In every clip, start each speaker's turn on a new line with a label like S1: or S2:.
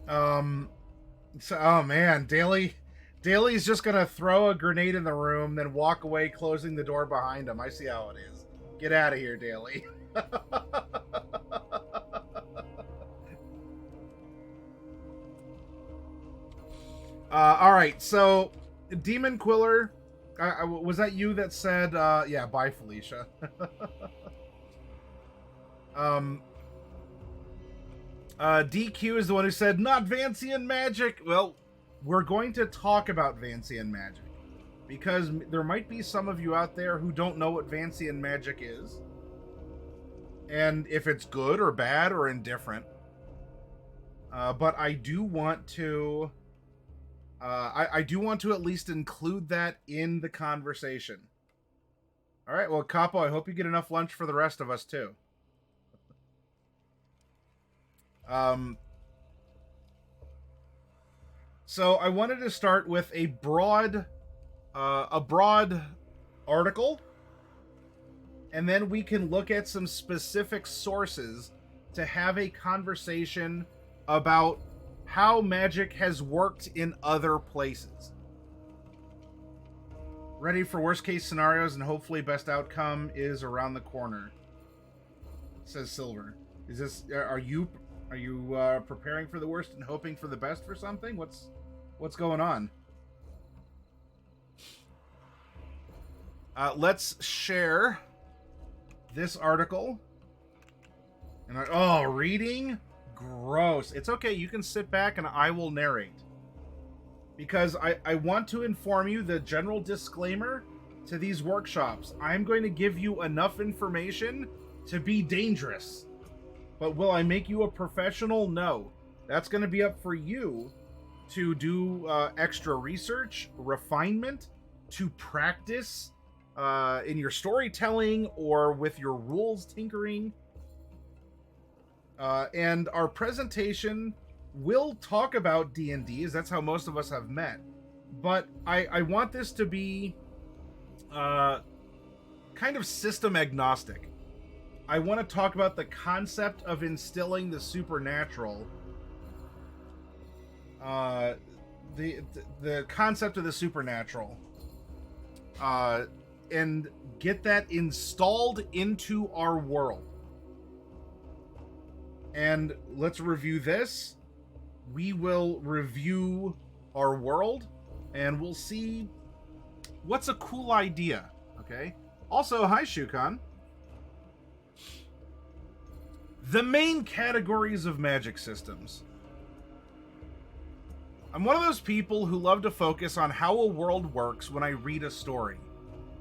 S1: Um, so, oh man, Daly's just gonna throw a grenade in the room, then walk away, closing the door behind him. I see how it is. Get out of here, Daly. All right, so Demon Quiller, was that you that said, yeah, bye, Felicia? um, DQ is the one who said, not Vancian magic. Well, we're going to talk about Vancian magic because there might be some of you out there who don't know what Vancian magic is and if it's good or bad or indifferent. But I do want to I do want to at least include that in the conversation. All right, well, Capo, I hope you get enough lunch for the rest of us too. So I wanted to start with a broad article, and then we can look at some specific sources to have a conversation about how magic has worked in other places. Ready for worst case scenarios and hopefully best outcome is around the corner, says Silver. Is this are you preparing for the worst and hoping for the best for something? What's going on? Let's share this article. And reading? Gross. It's okay. You can sit back and I will narrate. Because I want to inform you the general disclaimer to these workshops. I'm going to give you enough information to be dangerous. But will I make you a professional? No. That's going to be up for you to do extra research, refinement, to practice in your storytelling or with your rules tinkering. And our presentation will talk about D&D, as that's how most of us have met. But I want this to be kind of system agnostic. I want to talk about the concept of instilling the supernatural. The concept of the supernatural. And get that installed into our world. And let's review this. We will review our world, and we'll see what's a cool idea, okay? Also, hi, Shukan. The main categories of magic systems. I'm one of those people who love to focus on how a world works when I read a story.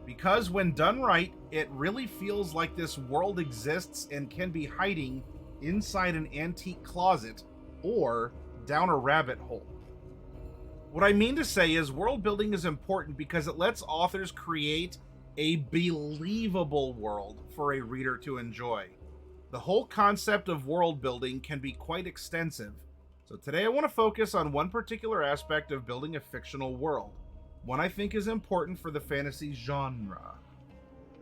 S1: Because when done right, it really feels like this world exists and can be hiding inside an antique closet or down a rabbit hole. What I mean to say is world building is important because it lets authors create a believable world for a reader to enjoy. The whole concept of world building can be quite extensive. So today I want to focus on one particular aspect of building a fictional world, one I think is important for the fantasy genre.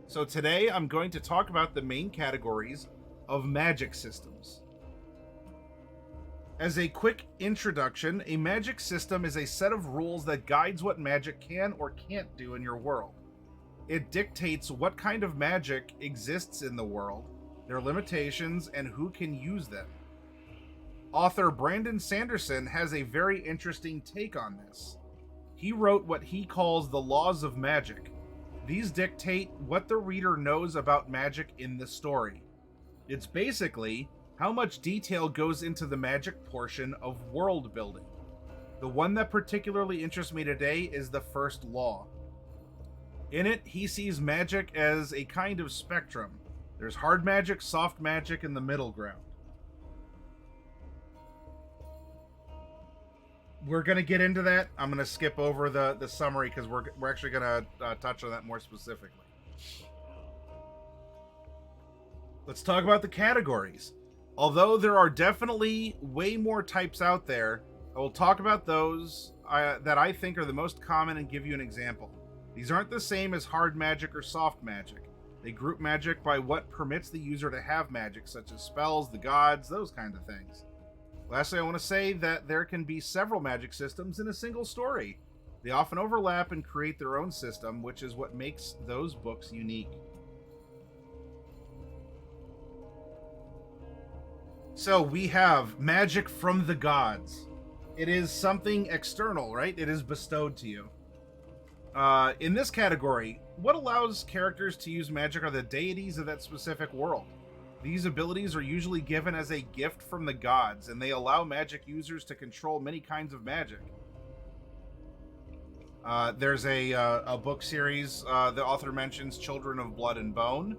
S1: So today I'm going to talk about the main categories of magic systems. As a quick introduction, a magic system is a set of rules that guides what magic can or can't do in your world. It dictates what kind of magic exists in the world, their limitations, and who can use them. Author Brandon Sanderson has a very interesting take on this. He wrote what he calls the laws of magic. These dictate what the reader knows about magic in the story. It's basically how much detail goes into the magic portion of world building. The one that particularly interests me today is the first law. In it, he sees magic as a kind of spectrum. There's hard magic, soft magic, and the middle ground. We're going to get into that. I'm going to skip over the summary because we're actually going to touch on that more specifically. Let's talk about the categories. Although there are definitely way more types out there, I will talk about those that I think are the most common and give you an example. These aren't the same as hard magic or soft magic. They group magic by what permits the user to have magic, such as spells, the gods, those kind of things. Lastly, I want to say that there can be several magic systems in a single story. They often overlap and create their own system, which is what makes those books unique. So we have magic from the gods. It is something external, right? It is bestowed to you. In this category, what allows characters to use magic are the deities of that specific world. These abilities are usually given as a gift from the gods, and they allow magic users to control many kinds of magic. There's a book series. The author mentions Children of Blood and Bone.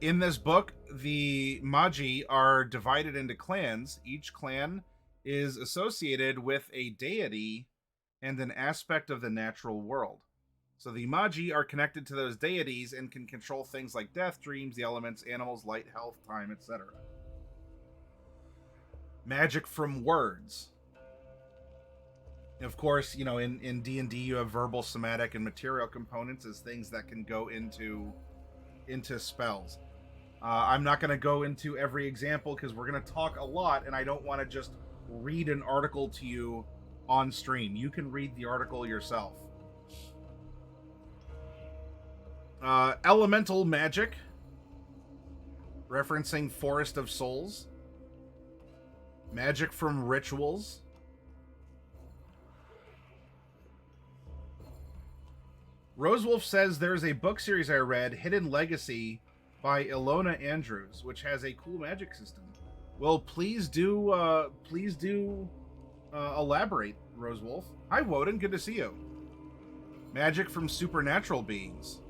S1: In this book, the Magi are divided into clans. Each clan is associated with a deity and an aspect of the natural world. So the Magi are connected to those deities and can control things like death, dreams, the elements, animals, light, health, time, etc. Magic from words. Of course, you know, in D&D you have verbal, somatic, and material components as things that can go into spells. I'm not going to go into every example because we're going to talk a lot, and I don't want to just read an article to you on stream. You can read the article yourself. Elemental magic, referencing Forest of Souls. Magic from rituals. Rosewolf says there's a book series I read, Hidden Legacy, by Ilona Andrews, which has a cool magic system. Well, please do elaborate, Rosewolf. Hi, Woden. Good to see you. Magic from supernatural beings.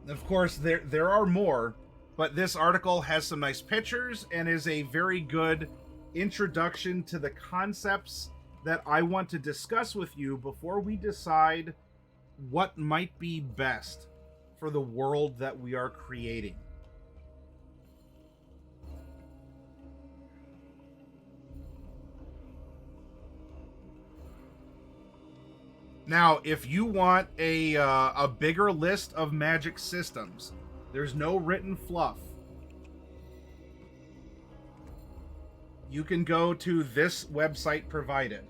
S1: Of course, there are more, but this article has some nice pictures and is a very good introduction to the concepts that I want to discuss with you before we decide what might be best for the world that we are creating. Now, if you want a bigger list of magic systems, there's no written fluff. You can go to this website provided.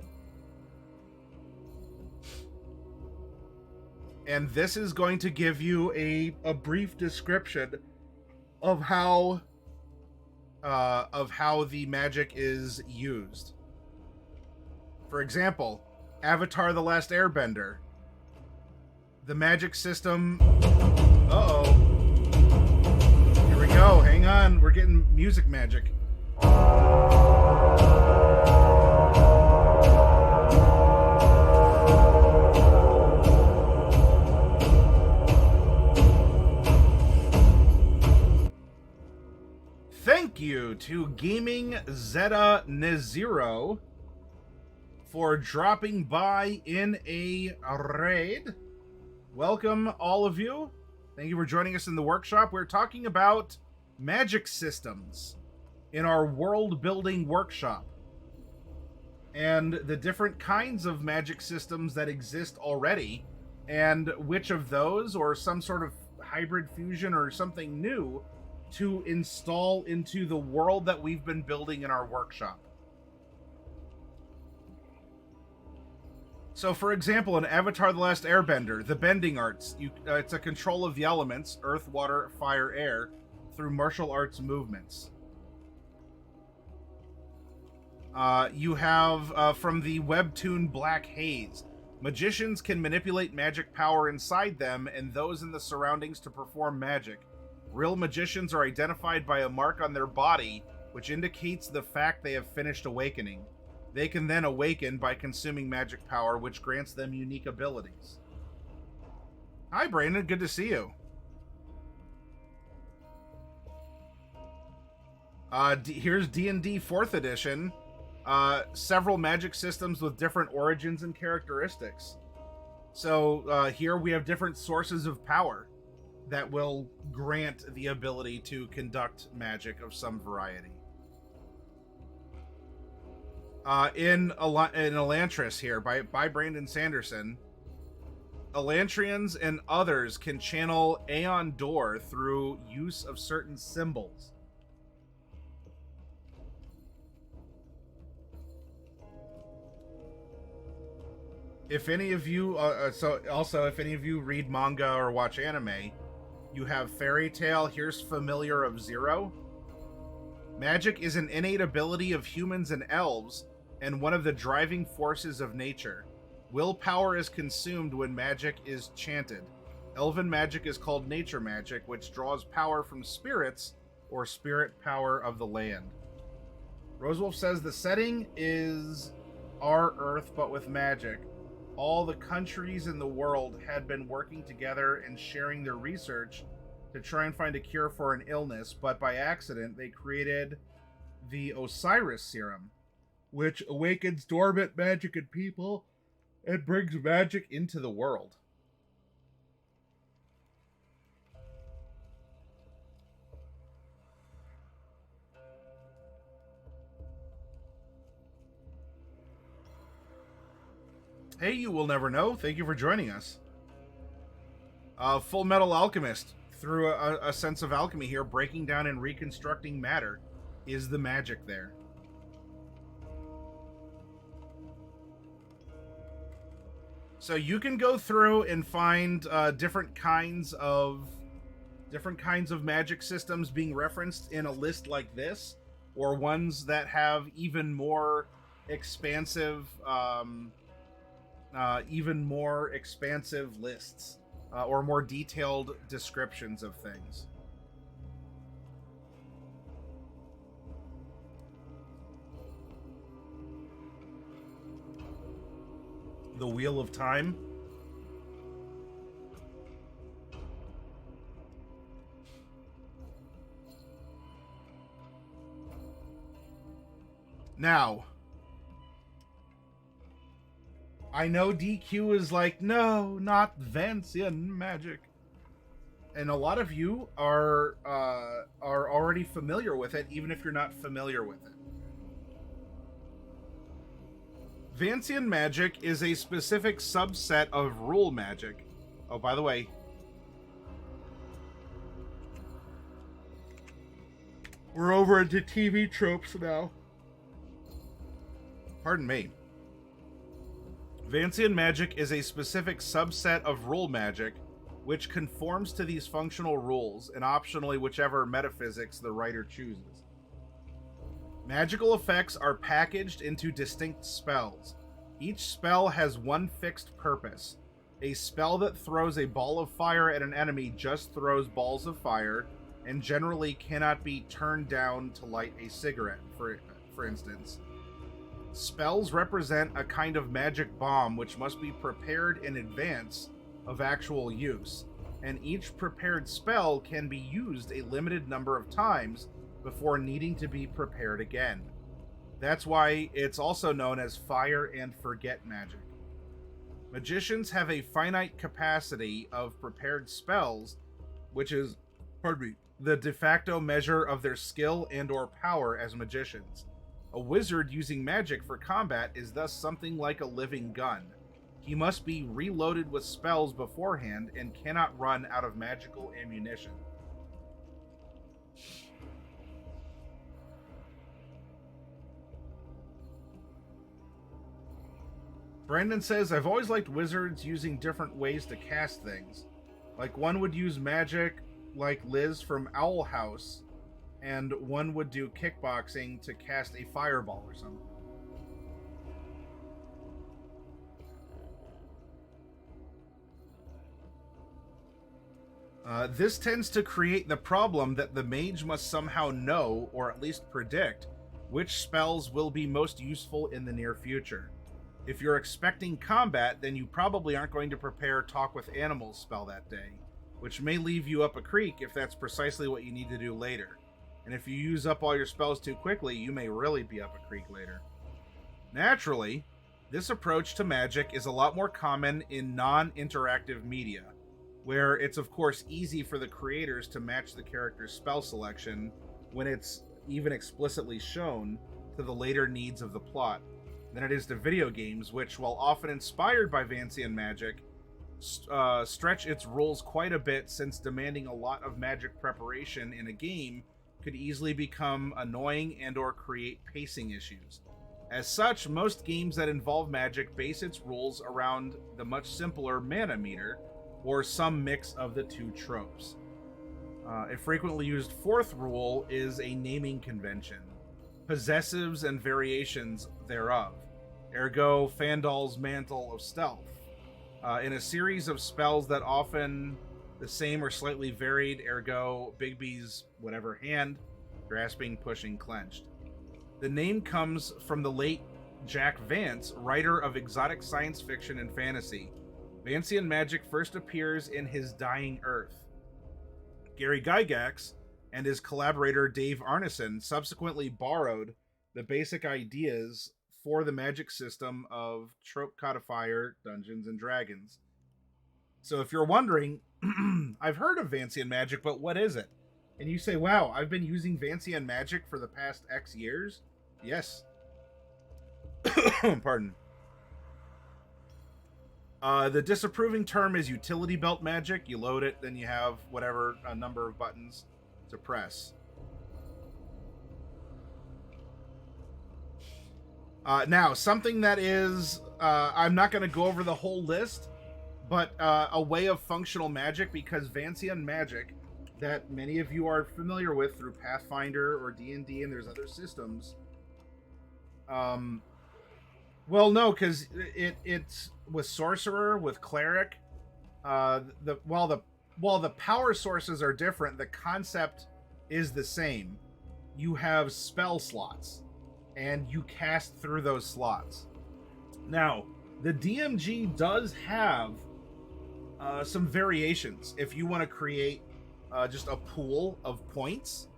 S1: And this is going to give you a brief description of how the magic is used. For example, Avatar: The Last Airbender. The magic system... Uh-oh. Here we go. Hang on. We're getting music magic. Thank you to Gaming Zeta Nezero for dropping by in a raid. Welcome, all of you. Thank you for joining us in the workshop. We're talking about magic systems in our world building workshop and the different kinds of magic systems that exist already, and which of those, or some sort of hybrid fusion or something new, to install into the world that we've been building in our workshop. So, for example, in Avatar: The Last Airbender, the bending arts, it's a control of the elements, earth, water, fire, air, through martial arts movements. You have, from the webtoon Black Haze, magicians can manipulate magic power inside them and those in the surroundings to perform magic. Real magicians are identified by a mark on their body, which indicates the fact they have finished awakening. They can then awaken by consuming magic power, which grants them unique abilities. Hi, Brandon. Good to see you. Here's D&D 4th edition. Several magic systems with different origins and characteristics. So here we have different sources of power that will grant the ability to conduct magic of some variety. In Elantris here by Brandon Sanderson, Elantrians and others can channel Aeon Door through use of certain symbols. If any of you, if any of you read manga or watch anime, you have Fairy Tail, here's Familiar of Zero. Magic is an innate ability of humans and elves, and one of the driving forces of nature. Willpower is consumed when magic is chanted. Elven magic is called nature magic, which draws power from spirits or spirit power of the land. Rosewolf says the setting is our Earth, but with magic. All the countries in the world had been working together and sharing their research to try and find a cure for an illness, but by accident they created the Osiris Serum, which awakens dormant magic in people and brings magic into the world. Hey, you will never know. Thank you for joining us. Full Metal Alchemist, through a sense of alchemy here, breaking down and reconstructing matter. Is the magic there? So you can go through and find different kinds of magic systems being referenced in a list like this, or ones that have even more expansive lists or more detailed descriptions of things. The Wheel of Time. Now, I know DQ is like, no, not Vancian magic. And a lot of you are already familiar with it, even if you're not familiar with it. Vancian magic is a specific subset of rule magic. Oh, by the way, we're over into TV tropes now. Pardon me. Vancian magic is a specific subset of rule magic which conforms to these functional rules, and optionally whichever metaphysics the writer chooses. Magical effects are packaged into distinct spells. Each spell has one fixed purpose. A spell that throws a ball of fire at an enemy just throws balls of fire, and generally cannot be turned down to light a cigarette, for instance. Spells represent a kind of magic bomb which must be prepared in advance of actual use, and each prepared spell can be used a limited number of times before needing to be prepared again. That's why it's also known as fire and forget magic. Magicians have a finite capacity of prepared spells, which is, the de facto measure of their skill and or power as magicians. A wizard using magic for combat is thus something like a living gun. He must be reloaded with spells beforehand and cannot run out of magical ammunition. Brandon says, I've always liked wizards using different ways to cast things. Like one would use magic like Liz from Owl House, and one would do kickboxing to cast a fireball or something. This tends to create the problem that the mage must somehow know, or at least predict, which spells will be most useful in the near future. If you're expecting combat, then you probably aren't going to prepare Talk with Animals spell that day, which may leave you up a creek if that's precisely what you need to do later. And if you use up all your spells too quickly, you may really be up a creek later. Naturally, this approach to magic is a lot more common in non-interactive media, where it's of course easy for the creators to match the character's spell selection when it's even explicitly shown to the later needs of the plot than it is to video games, which, while often inspired by Vancian magic, stretch its rules quite a bit, since demanding a lot of magic preparation in a game could easily become annoying and or create pacing issues. As such, most games that involve magic base its rules around the much simpler mana meter, or some mix of the two tropes. A frequently used fourth rule is a naming convention, possessives and variations thereof, ergo Fandal's Mantle of Stealth, in a series of spells that often the same or slightly varied, ergo Bigby's whatever hand, grasping, pushing, clenched. The name comes from the late Jack Vance, writer of exotic science fiction and fantasy. Vancian magic first appears in his Dying Earth. Gary Gygax and his collaborator Dave Arneson subsequently borrowed the basic ideas for the magic system of Trope Codifier Dungeons and Dragons. So if you're wondering, I've heard of Vancian magic, but what is it? And you say, wow, I've been using Vancian magic for the past X years? Yes. Pardon. The disapproving term is utility belt magic. You load it, then you have whatever number of buttons to press. Now, something that is, I'm not going to go over the whole list, but a way of functional magic, because Vancian magic that many of you are familiar with through Pathfinder or D&D, and there's other systems. Well, no, because it's with Sorcerer, with Cleric, while the power sources are different, the concept is the same. You have spell slots, and you cast through those slots. Now, the DMG does have some variations. If you want to create just a pool of points,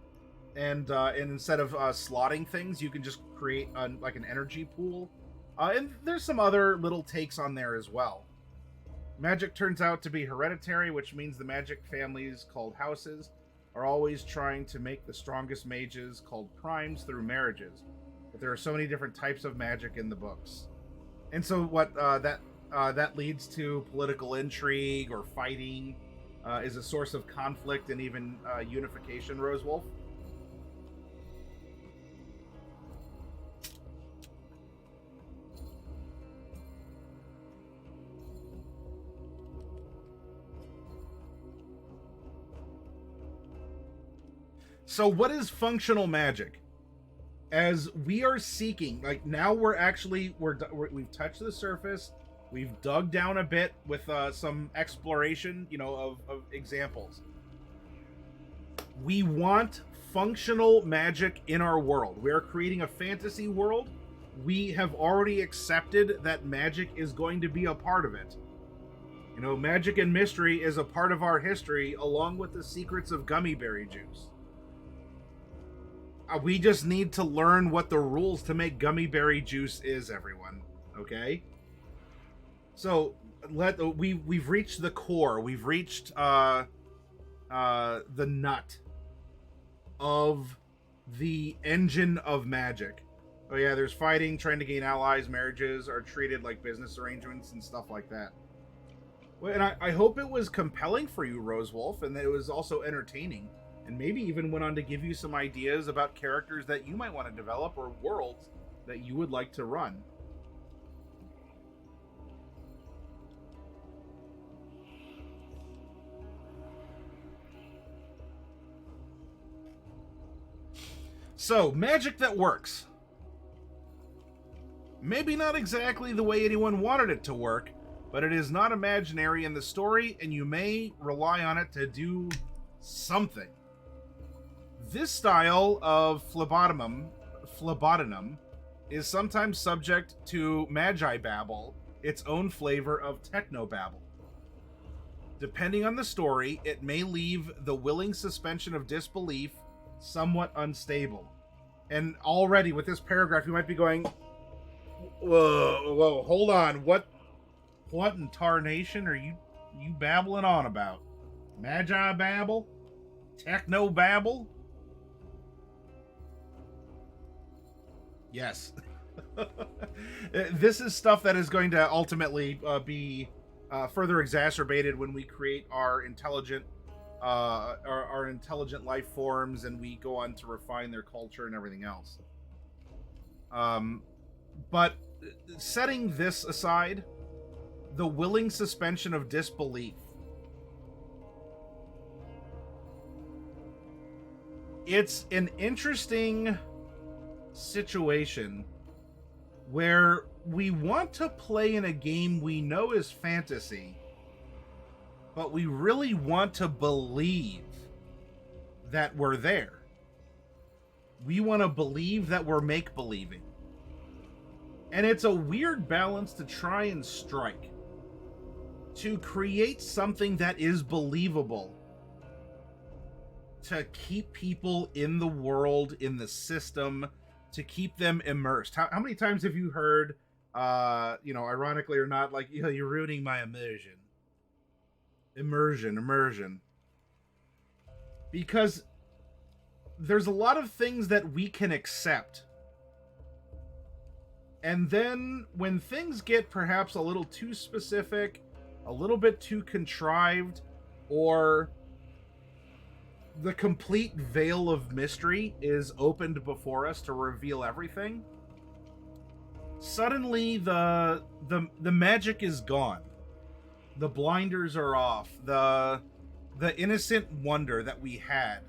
S1: and instead of slotting things, you can just create like an energy pool. And there's some other little takes on there as well. Magic turns out to be hereditary, which means the magic families, called houses, are always trying to make the strongest mages, called primes, through marriages. But there are so many different types of magic in the books. And so what that leads to political intrigue or fighting, is a source of conflict and even unification, Rosewolf. So what is functional magic? As we are seeking, like now we've touched the surface, we've dug down a bit with some exploration, of examples. We want functional magic in our world. We are creating a fantasy world. We have already accepted that magic is going to be a part of it. Magic and mystery is a part of our history, along with the secrets of gummy berry juice. We just need to learn what the rules to make gummy berry juice is, everyone. Okay? So we've reached the core. We've reached the nut of the engine of magic. Oh yeah, there's fighting, trying to gain allies, marriages are treated like business arrangements and stuff like that. Well, and I hope it was compelling for you, Rosewolf, and that it was also entertaining. And maybe even went on to give you some ideas about characters that you might want to develop or worlds that you would like to run. So, magic that works. Maybe not exactly the way anyone wanted it to work, but it is not imaginary in the story, and you may rely on it to do something. This style of phlebotinum is sometimes subject to magi babble, its own flavor of technobabble. Depending on the story, it may leave the willing suspension of disbelief somewhat unstable. And already with this paragraph, you might be going, whoa, hold on, what in tarnation are you babbling on about? Magi babble? Techno babble? Yes. This is stuff that is going to ultimately be further exacerbated when we create our intelligent our intelligent life forms, and we go on to refine their culture and everything else. But setting this aside, the willing suspension of disbelief. It's an interesting situation where we want to play in a game we know is fantasy, but we really want to believe that we're there. We want to believe that we're make-believing. And it's a weird balance to try and strike, to create something that is believable, to keep people in the world, in the system, to keep them immersed. How many times have you heard, ironically or not, like, you're ruining my immersion. Immersion. Because there's a lot of things that we can accept. And then when things get perhaps a little too specific, a little bit too contrived, or the complete veil of mystery is opened before us to reveal everything, suddenly the magic is gone. The blinders are off. The innocent wonder that we had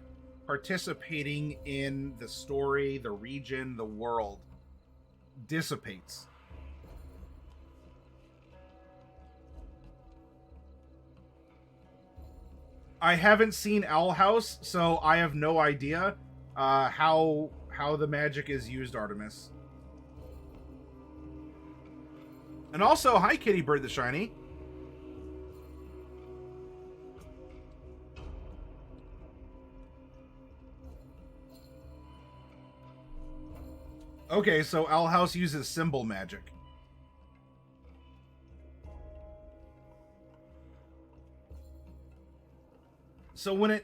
S1: participating in the story, the region, the world dissipates. I haven't seen Owl House, so I have no idea how the magic is used, Artemis. And also, hi Kitty Bird the Shiny. Okay, so Owl House uses symbol magic. So when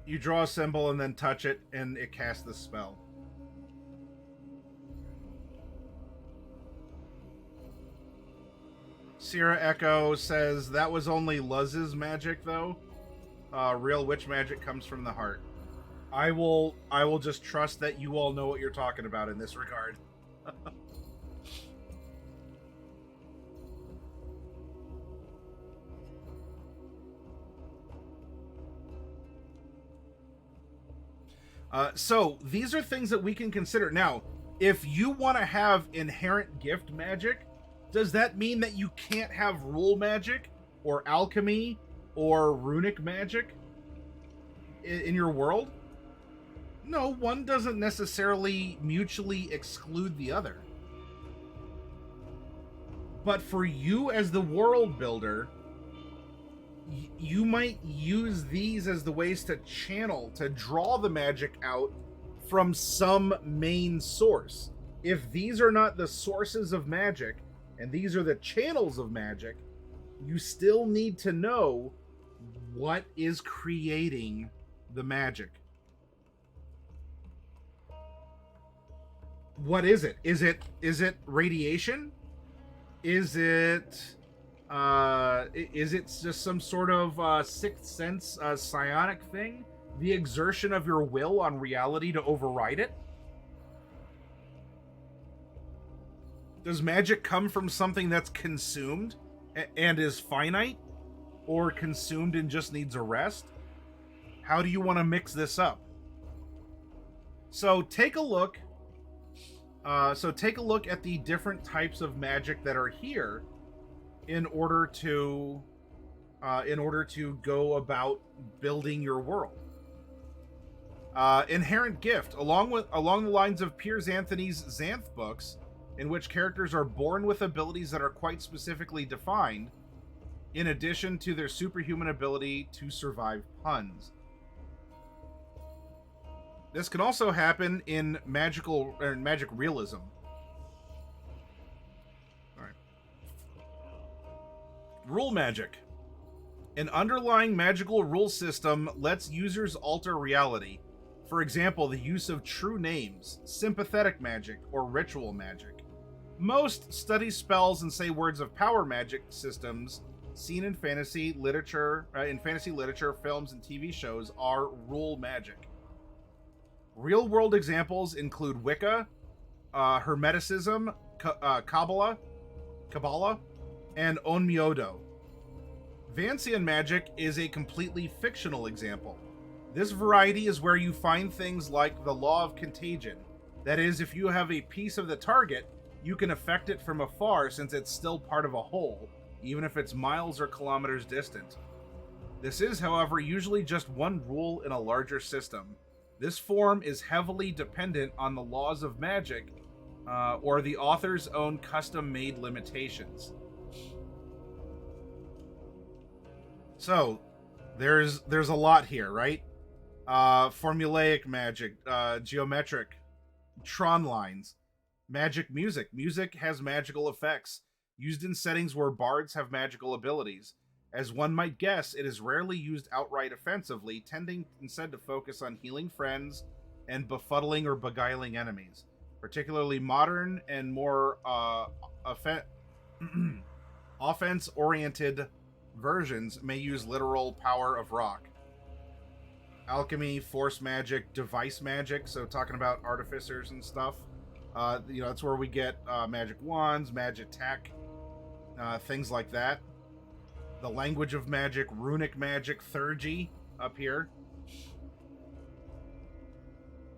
S1: you draw a symbol and then touch it, and it casts the spell. Sierra Echo says that was only Luz's magic, though. Real witch magic comes from the heart. I will just trust that you all know what you're talking about in this regard. So these are things that we can consider. Now, if you want to have inherent gift magic, does that mean that you can't have rule magic or alchemy or runic magic in your world? No, one doesn't necessarily mutually exclude the other. But for you as the world builder, you might use these as the ways to channel, to draw the magic out from some main source. If these are not the sources of magic, and these are the channels of magic, you still need to know what is creating the magic. What is it? Is it radiation? Is it just some sort of sixth sense psionic thing? The exertion of your will on reality to override it? Does magic come from something that's consumed and is finite? Or consumed and just needs a rest? How do you want to mix this up? So take a look. Take a look at the different types of magic that are here in order to go about building your world. Inherent gift, along the lines of Piers Anthony's Xanth books, in which characters are born with abilities that are quite specifically defined, in addition to their superhuman ability to survive puns. This can also happen in magic realism. All right. Rule magic. An underlying magical rule system lets users alter reality. For example, the use of true names, sympathetic magic, or ritual magic. Most study spells and say words of power magic systems seen in fantasy literature, films, and TV shows are rule magic. Real-world examples include Wicca, Hermeticism, Kabbalah, and Onmyodo. Vancian magic is a completely fictional example. This variety is where you find things like the law of contagion. That is, if you have a piece of the target, you can affect it from afar since it's still part of a whole, even if it's miles or kilometers distant. This is, however, usually just one rule in a larger system. This form is heavily dependent on the laws of magic, or the author's own custom-made limitations. So, there's a lot here, right? Formulaic magic, geometric, Tron lines, magic music. Music has magical effects, used in settings where bards have magical abilities. As one might guess, it is rarely used outright offensively, tending instead to focus on healing friends and befuddling or beguiling enemies. Particularly modern and more offense-oriented versions may use literal power of rock. Alchemy, force magic, device magic, so talking about artificers and stuff. That's where we get magic wands, magic tech, things like that. The language of magic, runic magic, theurgy up here.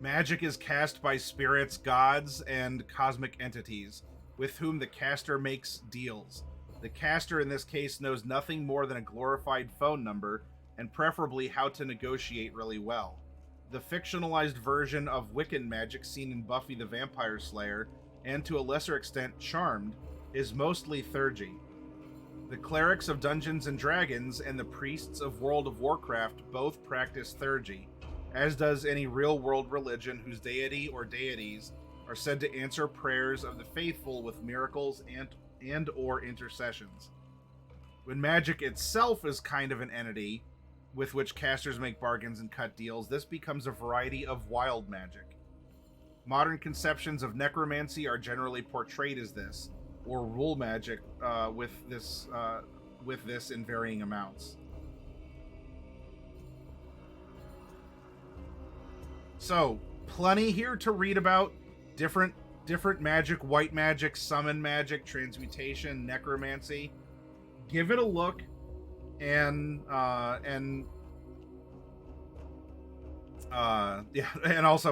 S1: Magic is cast by spirits, gods, and cosmic entities, with whom the caster makes deals. The caster in this case knows nothing more than a glorified phone number, and preferably how to negotiate really well. The fictionalized version of Wiccan magic seen in Buffy the Vampire Slayer, and to a lesser extent Charmed, is mostly theurgy. The clerics of Dungeons and Dragons and the priests of World of Warcraft both practice theurgy, as does any real-world religion whose deity or deities are said to answer prayers of the faithful with miracles and or intercessions. When magic itself is kind of an entity with which casters make bargains and cut deals, this becomes a variety of wild magic. Modern conceptions of necromancy are generally portrayed as this, or rule magic, with this in varying amounts. So, plenty here to read about. Different magic, white magic, summon magic, transmutation, necromancy. Give it a look, and also,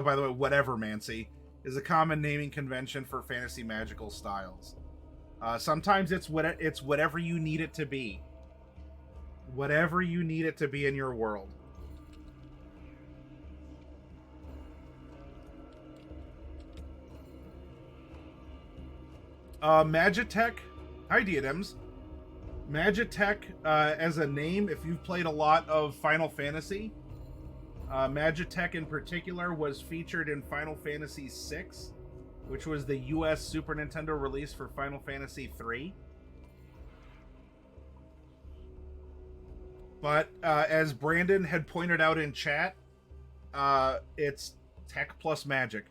S1: by the way, whatevermancy is a common naming convention for fantasy magical styles. Sometimes it's whatever you need it to be. Whatever you need it to be in your world. Magitech. Hi, Diadems. Magitech, as a name, if you've played a lot of Final Fantasy, Magitech in particular was featured in Final Fantasy VI, which was the US Super Nintendo release for Final Fantasy III. But as Brandon had pointed out in chat, it's tech plus magic.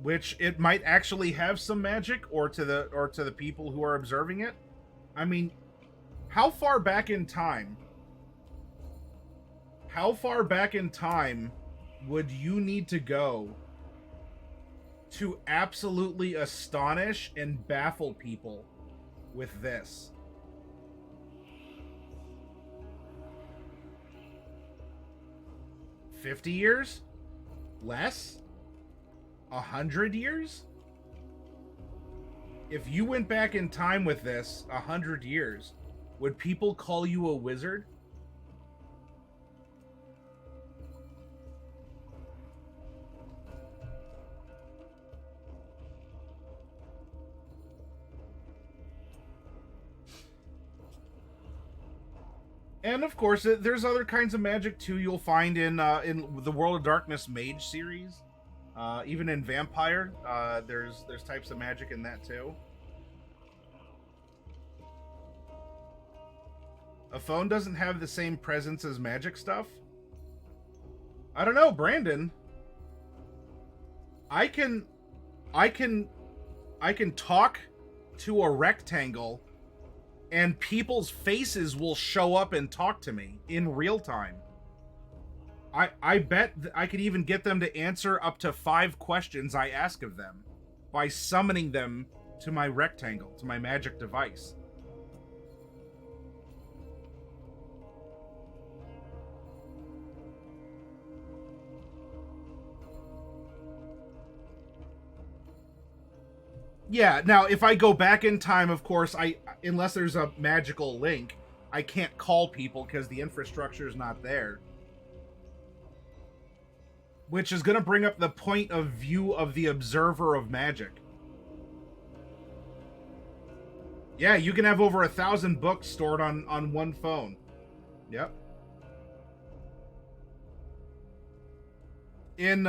S1: Which it might actually have some magic, or to the people who are observing it. I mean, how far back in time would you need to go to absolutely astonish and baffle people with this? $50 years? Less? 100 years? If you went back in time with this 100 years, would people call you a wizard? And of course, there's other kinds of magic too. You'll find in the World of Darkness Mage series, even in Vampire. There's types of magic in that too. A phone doesn't have the same presence as magic stuff. I don't know, Brandon. I can talk to a rectangle and people's faces will show up and talk to me in real time. I bet I could even get them to answer up to 5 questions I ask of them by summoning them to my rectangle, to my magic device. Yeah, now if I go back in time, of course, unless there's a magical link, I can't call people because the infrastructure is not there. Which is going to bring up the point of view of the observer of magic. Yeah, you can have over 1,000 books stored on one phone. Yep. In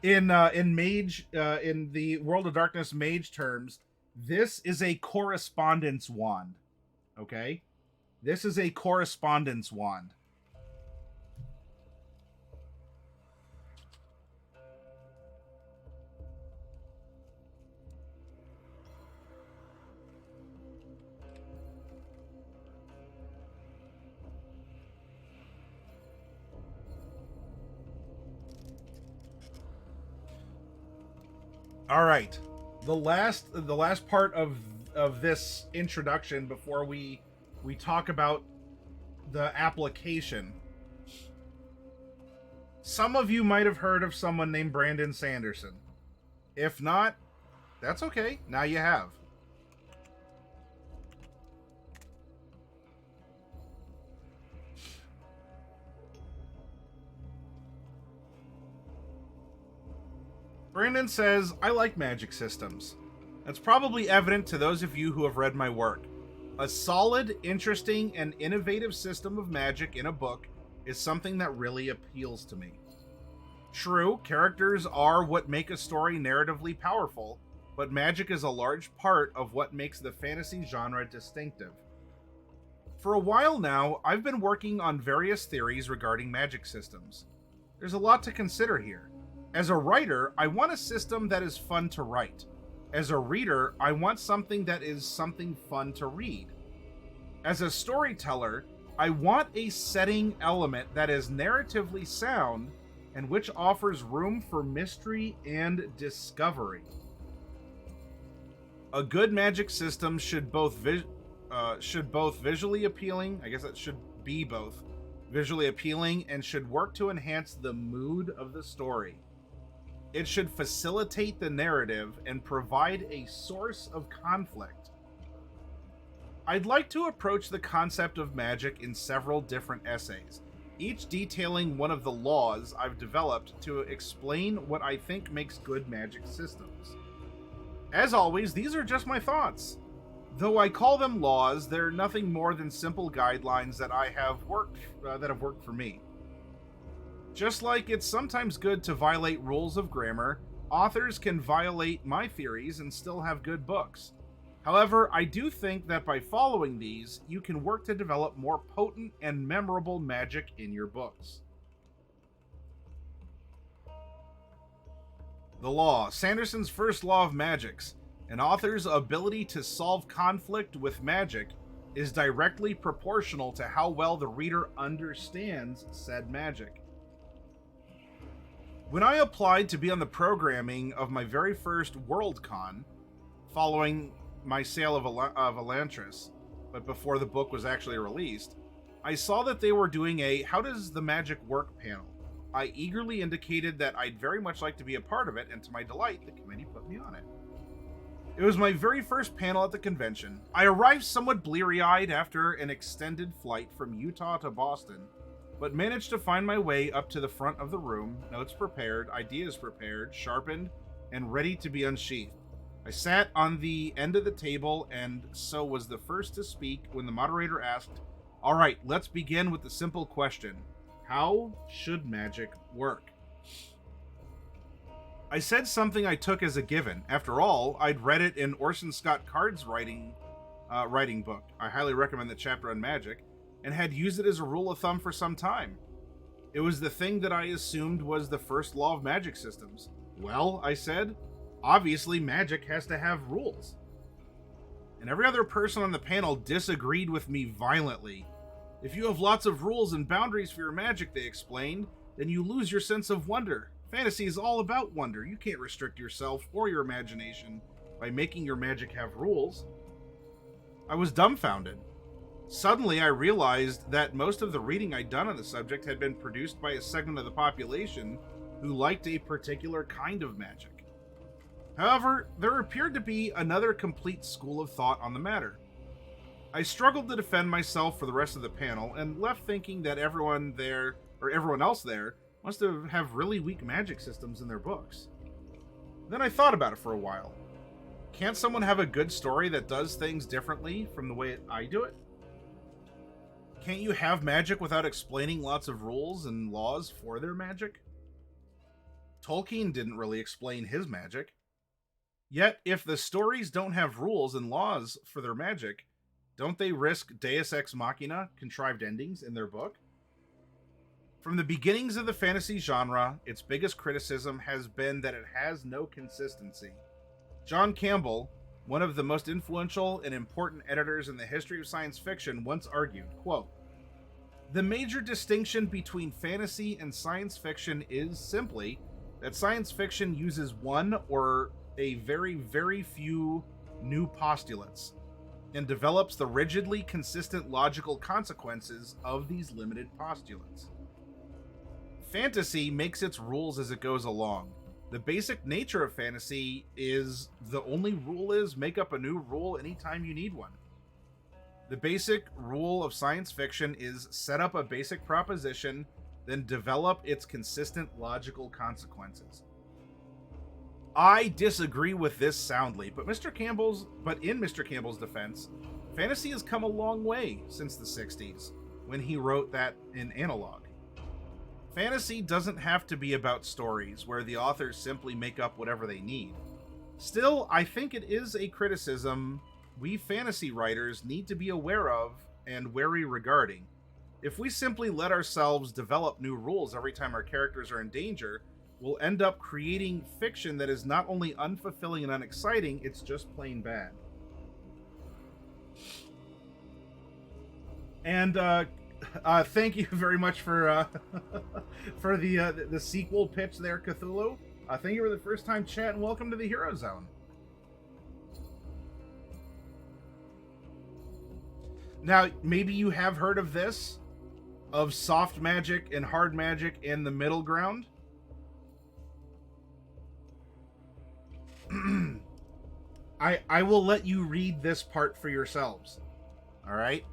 S1: in Mage, in the World of Darkness Mage terms, this is a correspondence wand. Okay? This is a correspondence wand. All right, the last part of this introduction before we talk about the application. Some of you might have heard of someone named Brandon Sanderson. If not, that's okay. Now you have. Brandon says, I like magic systems. That's probably evident to those of you who have read my work. A solid, interesting, and innovative system of magic in a book is something that really appeals to me. True, characters are what make a story narratively powerful, but magic is a large part of what makes the fantasy genre distinctive. For a while now, I've been working on various theories regarding magic systems. There's a lot to consider here. As a writer, I want a system that is fun to write. As a reader, I want something that is something fun to read. As a storyteller, I want a setting element that is narratively sound and which offers room for mystery and discovery. A good magic system should both visually appealing, I guess it should be both visually appealing, and should work to enhance the mood of the story. It should facilitate the narrative and provide a source of conflict. I'd like to approach the concept of magic in several different essays, each detailing one of the laws I've developed to explain what I think makes good magic systems. As always, these are just my thoughts. Though I call them laws, they're nothing more than simple guidelines that have worked for me. Just like it's sometimes good to violate rules of grammar, authors can violate my theories and still have good books. However, I do think that by following these, you can work to develop more potent and memorable magic in your books. The law. Sanderson's first law of magics. An author's ability to solve conflict with magic is directly proportional to how well the reader understands said magic. When I applied to be on the programming of my very first Worldcon, following my sale of Elantris, but before the book was actually released, I saw that they were doing a How Does the Magic Work panel. I eagerly indicated that I'd very much like to be a part of it, and to my delight, the committee put me on it. It was my very first panel at the convention. I arrived somewhat bleary-eyed after an extended flight from Utah to Boston, but managed to find my way up to the front of the room, notes prepared, ideas prepared, sharpened, and ready to be unsheathed. I sat on the end of the table and so was the first to speak when the moderator asked, "All right, let's begin with the simple question. How should magic work?" I said something I took as a given. After all, I'd read it in Orson Scott Card's writing book. I highly recommend the chapter on magic, and had used it as a rule of thumb for some time. It was the thing that I assumed was the first law of magic systems. Well, I said, obviously magic has to have rules. and every other person on the panel disagreed with me violently. If you have lots of rules and boundaries for your magic, they explained, then you lose your sense of wonder. Fantasy is all about wonder. You can't restrict yourself or your imagination by making your magic have rules. I was dumbfounded. Suddenly, I realized that most of the reading I'd done on the subject had been produced by a segment of the population who liked a particular kind of magic. However, there appeared to be another complete school of thought on the matter. I struggled to defend myself for the rest of the panel and left thinking that everyone else there must have really weak magic systems in their books. Then I thought about it for a while. Can't someone have a good story that does things differently from the way I do it? Can't you have magic without explaining lots of rules and laws for their magic? Tolkien didn't really explain his magic. Yet, if the stories don't have rules and laws for their magic, don't they risk Deus Ex Machina, contrived endings, in their book? From the beginnings of the fantasy genre, its biggest criticism has been that it has no consistency. John Campbell, one of the most influential and important editors in the history of science fiction, once argued, quote, "The major distinction between fantasy and science fiction is simply that science fiction uses one or a very, very few new postulates and develops the rigidly consistent logical consequences of these limited postulates. Fantasy makes its rules as it goes along. The basic nature of fantasy is the only rule is make up a new rule anytime you need one. The basic rule of science fiction is set up a basic proposition, then develop its consistent logical consequences." I disagree with this soundly, but in Mr. Campbell's defense, fantasy has come a long way since the 60s, when he wrote that in Analog. Fantasy doesn't have to be about stories where the authors simply make up whatever they need. Still, I think it is a criticism we fantasy writers need to be aware of and wary regarding. If we simply let ourselves develop new rules every time our characters are in danger, we'll end up creating fiction that is not only unfulfilling and unexciting, it's just plain bad. And thank you very much for for the sequel pitch there, Cthulhu. Thank you for the first time chat, and welcome to the Hero Zone. Now, maybe you have heard of this, of soft magic and hard magic and the middle ground. I will let you read this part for yourselves. All right?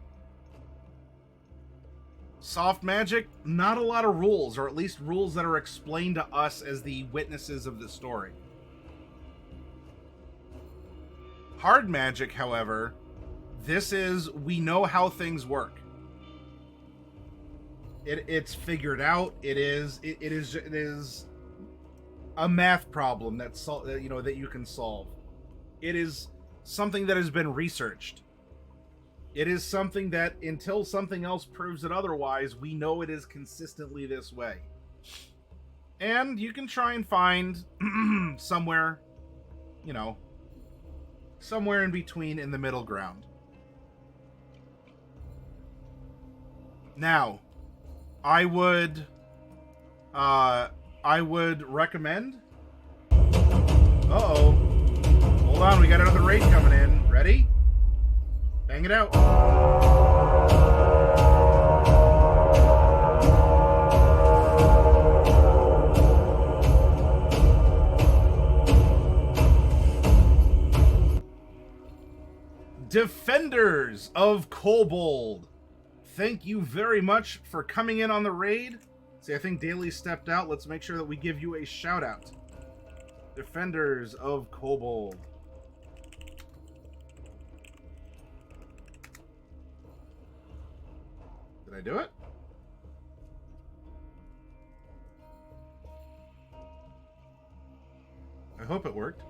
S1: Soft magic, not a lot of rules, or at least rules that are explained to us as the witnesses of the story. Hard magic, however, this is, we know how things work. It's figured out. It is a math problem that you can solve. It is something that has been researched. It is something that, until something else proves it otherwise, we know it is consistently this way. And you can try and find somewhere, somewhere in between, in the middle ground. Now, I would recommend... Uh-oh. Hold on, we got another raid coming in. Ready? Bang it out. Defenders of Kobold, thank you very much for coming in on the raid. See, I think Daly stepped out. Let's make sure that we give you a shout out. Defenders of Kobold. Did I do it? I hope it worked.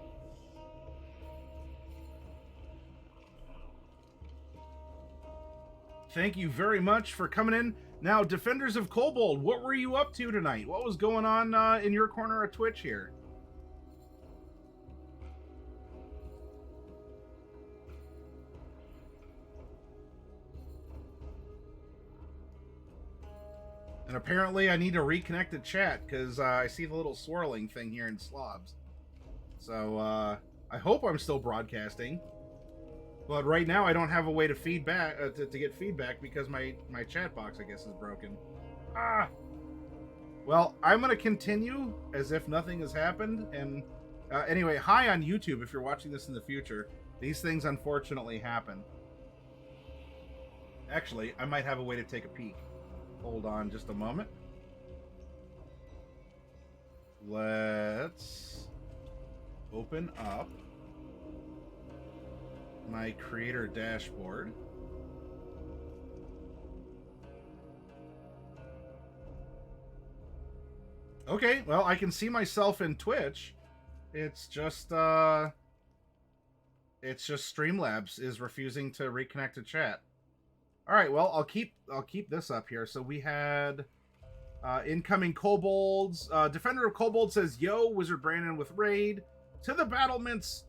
S1: Thank you very much for coming in. Now, Defenders of Kobold, what were you up to tonight? What was going on in your corner of Twitch here? And apparently I need to reconnect to chat because I see the little swirling thing here in Slobs. So I hope I'm still broadcasting. But right now I don't have a way to feedback to get feedback because my chat box, I guess, is broken. Ah! Well, I'm going to continue as if nothing has happened. And anyway, hi on YouTube if you're watching this in the future. These things unfortunately happen. Actually, I might have a way to take a peek. Hold on just a moment. Let's open up my creator dashboard. Okay, well, I can see myself in Twitch. It's just Streamlabs is refusing to reconnect to chat. All right, well, I'll keep this up here. So we had incoming kobolds. Defender of Kobold says, "Yo, Wizard Brandon with raid to the battlements."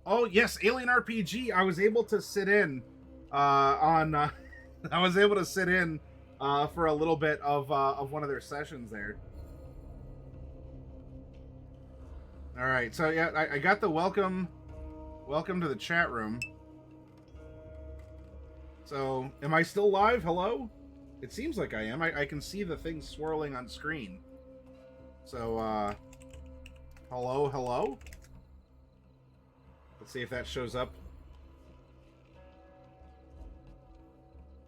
S1: Oh yes, Alien RPG. I was able to sit in on. I was able to sit in for a little bit of one of their sessions there. All right, so yeah, I got the welcome to the chat room. So, am I still live? Hello? It seems like I am. I can see the thing swirling on screen. So, hello? Let's see if that shows up.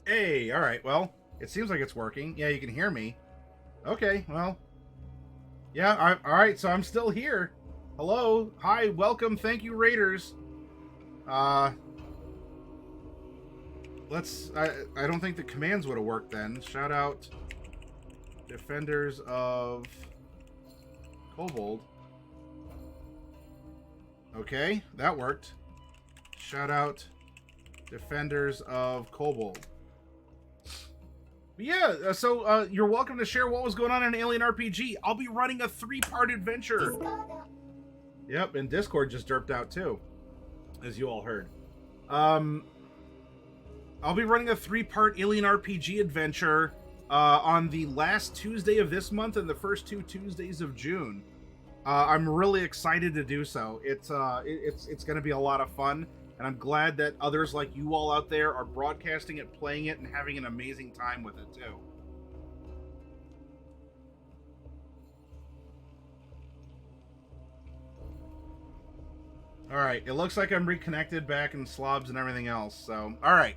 S1: Hey, alright, well, it seems like it's working. Yeah, you can hear me. Okay, well. Yeah, alright, so I'm still here. Hello, hi, welcome, thank you, Raiders. I don't think the commands would have worked then. Shout out Defenders of Kobold. Okay, that worked. Shout out Defenders of Kobold. But yeah, so you're welcome to share what was going on in Alien RPG. I'll be running a 3-part adventure. Yep, and Discord just derped out too, as you all heard. I'll be running a 3-part Alien RPG adventure on the last Tuesday of this month and the first 2 Tuesdays of June. I'm really excited to do so. It's going to be a lot of fun, and I'm glad that others like you all out there are broadcasting it, playing it, and having an amazing time with it too. All right, it looks like I'm reconnected back in Slobs and everything else. So, all right.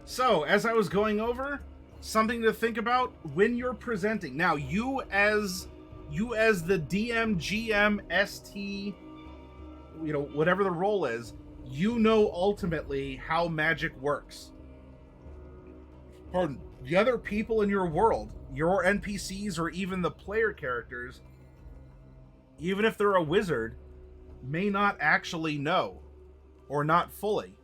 S1: So, as I was going over, something to think about when you're presenting. Now, you as the DM, GM, ST, you know, whatever the role is, you know ultimately how magic works. Pardon. The other people in your world, your NPCs or even the player characters, even if they're a wizard, may not actually know, or not fully.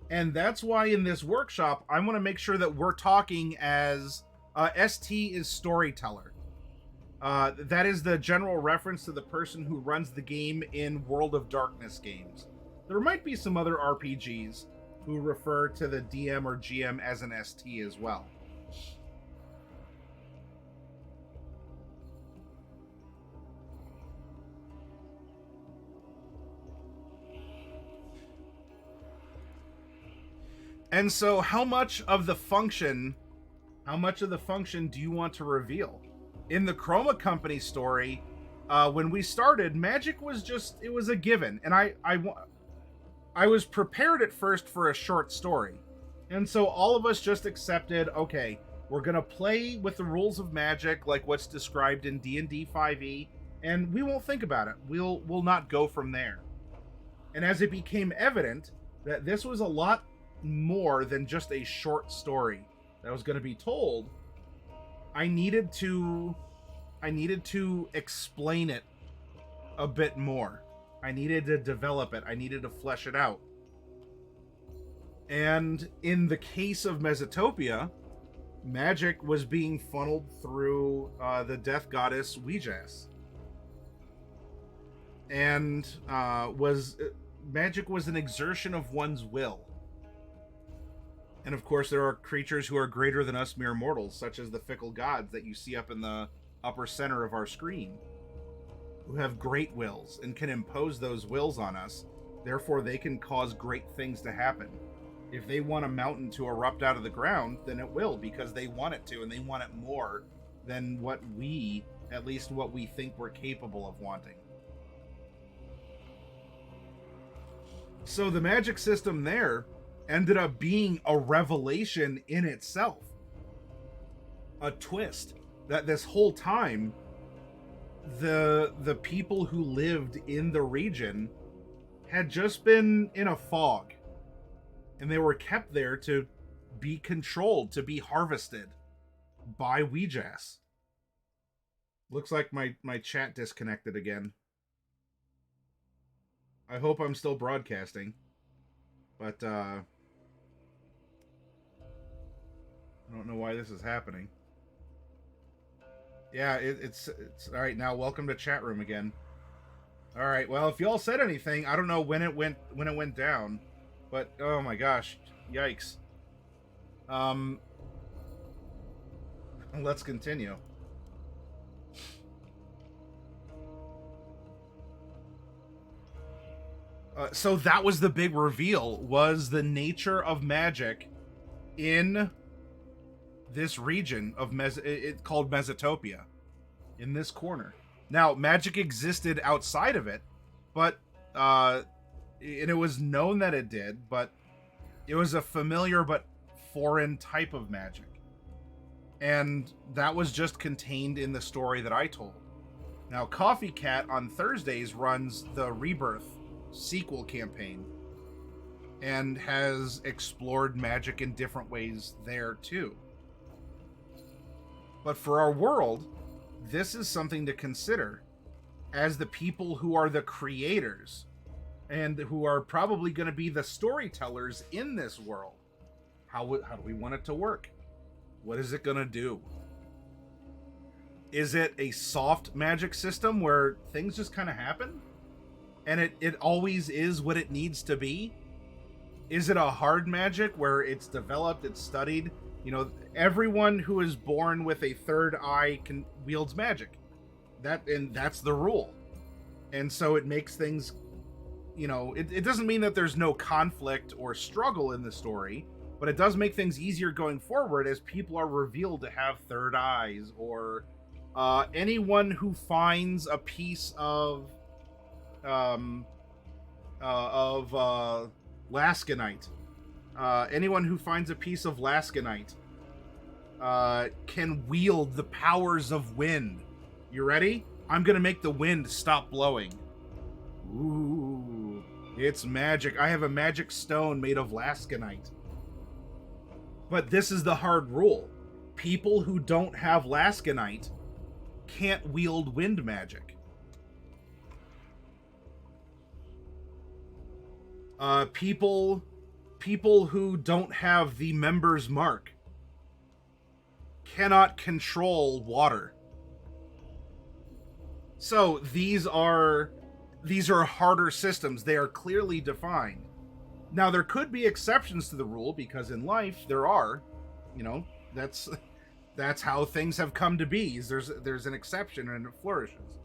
S1: And that's why in this workshop, I want to make sure that we're talking as ST is storyteller. That is the general reference to the person who runs the game in World of Darkness games. There might be some other RPGs who refer to the DM or GM as an ST as well. And so how much of the function do you want to reveal? In the Chroma Company story, when we started, magic was just, it was a given. And I was prepared at first for a short story. And so all of us just accepted, okay, we're going to play with the rules of magic like what's described in D&D 5e, and we won't think about it. We'll not go from there. And as it became evident that this was a lot more than just a short story that was going to be told, I needed to explain it a bit more. I needed to develop it. I needed to flesh it out. And in the case of Mesotopia, magic was being funneled through the death goddess Ouijas. And magic was an exertion of one's will. And of course, there are creatures who are greater than us mere mortals, such as the fickle gods that you see up in the upper center of our screen, who have great wills and can impose those wills on us. Therefore, they can cause great things to happen. If they want a mountain to erupt out of the ground, then it will, because they want it to, and they want it more than what we, at least what we think we're capable of wanting. So the magic system there ended up being a revelation in itself. A twist that this whole time, the people who lived in the region had just been in a fog, and they were kept there to be controlled, to be harvested by Ouijas. Looks like my chat disconnected again. I hope I'm still broadcasting, but I don't know why this is happening. Yeah, it's all right now. Welcome to chat room again. All right. Well, if y'all said anything, I don't know when it went down, but oh my gosh, yikes. Let's continue. So that was the big reveal, was the nature of magic in this region of it's called Mesotopia, in this corner. Now, magic existed outside of it, but and it was known that it did, but it was a familiar but foreign type of magic. And that was just contained in the story that I told. Now, Coffee Cat on Thursdays runs the Rebirth sequel campaign and has explored magic in different ways there too. But for our world, this is something to consider as the people who are the creators and who are probably going to be the storytellers in this world. How do we want it to work? What is it going to do? Is it a soft magic system where things just kind of happen? And it always is what it needs to be? Is it a hard magic where it's developed, it's studied? You know, everyone who is born with a third eye wields magic. That's the rule. And so it makes things, you know, it doesn't mean that there's no conflict or struggle in the story, but it does make things easier going forward as people are revealed to have third eyes, or anyone who finds a piece of lasconite. Anyone who finds a piece of lasconite can wield the powers of wind. You ready? I'm gonna make the wind stop blowing. Ooh, it's magic. I have a magic stone made of lasconite. But this is the hard rule. People who don't have lasconite can't wield wind magic. People who don't have the member's mark cannot control water. So these are harder systems. They are clearly defined. Now, there could be exceptions to the rule, because in life there are, you know, that's how things have come to be. There's an exception and it flourishes.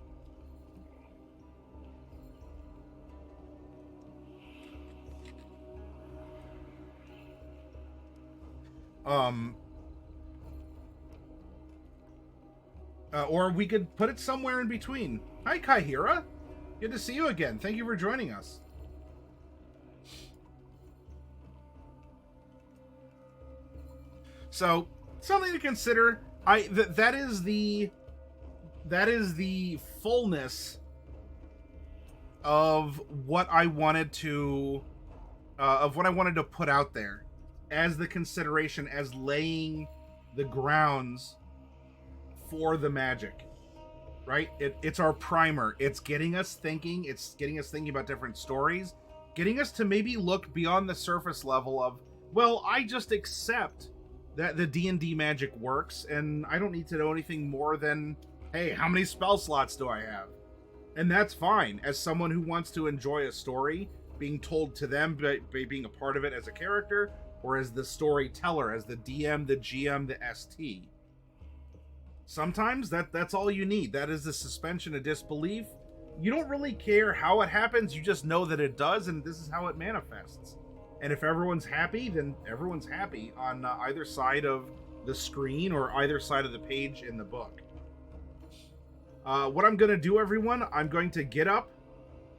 S1: Or we could put it somewhere in between. Hi, Kaihira. Good to see you again. Thank you for joining us. So, something to consider. That is the fullness of what I wanted to put out there as the consideration, as laying the grounds for the magic, right? It's our primer. It's getting us thinking. It's getting us thinking about different stories, getting us to maybe look beyond the surface level of, well, I just accept that the D&D magic works, and I don't need to know anything more than, hey, how many spell slots do I have? And that's fine. As someone who wants to enjoy a story, being told to them by being a part of it as a character, or as the storyteller, as the DM, the GM, the ST. Sometimes that's all you need. That is the suspension of disbelief. You don't really care how it happens, you just know that it does, and this is how it manifests. And if everyone's happy, then everyone's happy on either side of the screen or either side of the page in the book. What I'm going to do, everyone, I'm going to get up.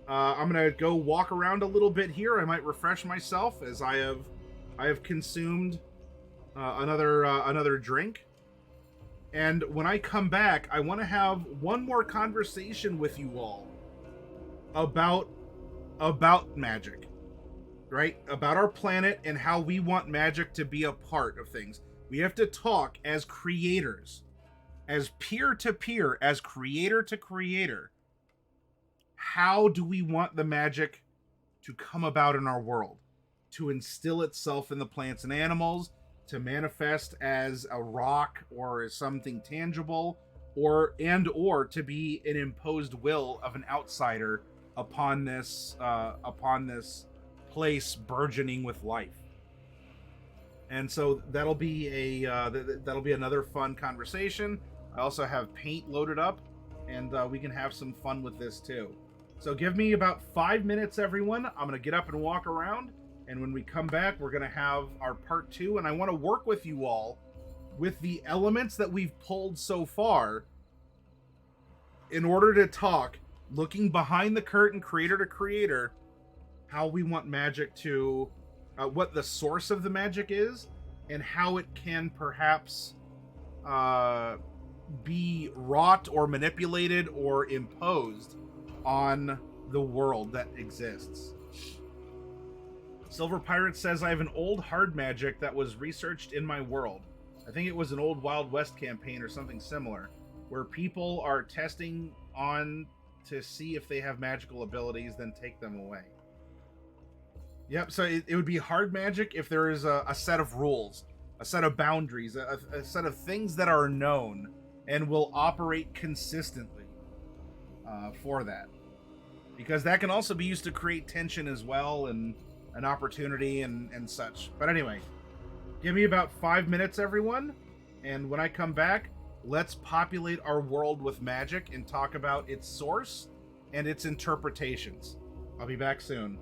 S1: I'm going to go walk around a little bit here. I might refresh myself as I have consumed another drink. And when I come back, I want to have one more conversation with you all about magic, right? About our planet and how we want magic to be a part of things. We have to talk as creators, as peer to peer, as creator to creator. How do we want the magic to come about in our world? To instill itself in the plants and animals, to manifest as a rock or as something tangible, or to be an imposed will of an outsider upon this place burgeoning with life. And so that'll be another fun conversation. I also have paint loaded up, and we can have some fun with this too. So give me about 5 minutes, everyone. I'm gonna get up and walk around. And when we come back, we're going to have our part 2. And I want to work with you all with the elements that we've pulled so far in order to talk, looking behind the curtain, creator to creator, how we want magic to, what the source of the magic is, and how it can perhaps be wrought or manipulated or imposed on the world that exists. Silver Pirate says, I have an old hard magic that was researched in my world. I think it was an old Wild West campaign or something similar, where people are testing on to see if they have magical abilities, then take them away. Yep, so it would be hard magic if there is a set of rules, a set of boundaries, a set of things that are known and will operate consistently for that. Because that can also be used to create tension as well, and an opportunity and such. But anyway, give me about 5 minutes, everyone, and when I come back, let's populate our world with magic and talk about its source and its interpretations. I'll be back soon.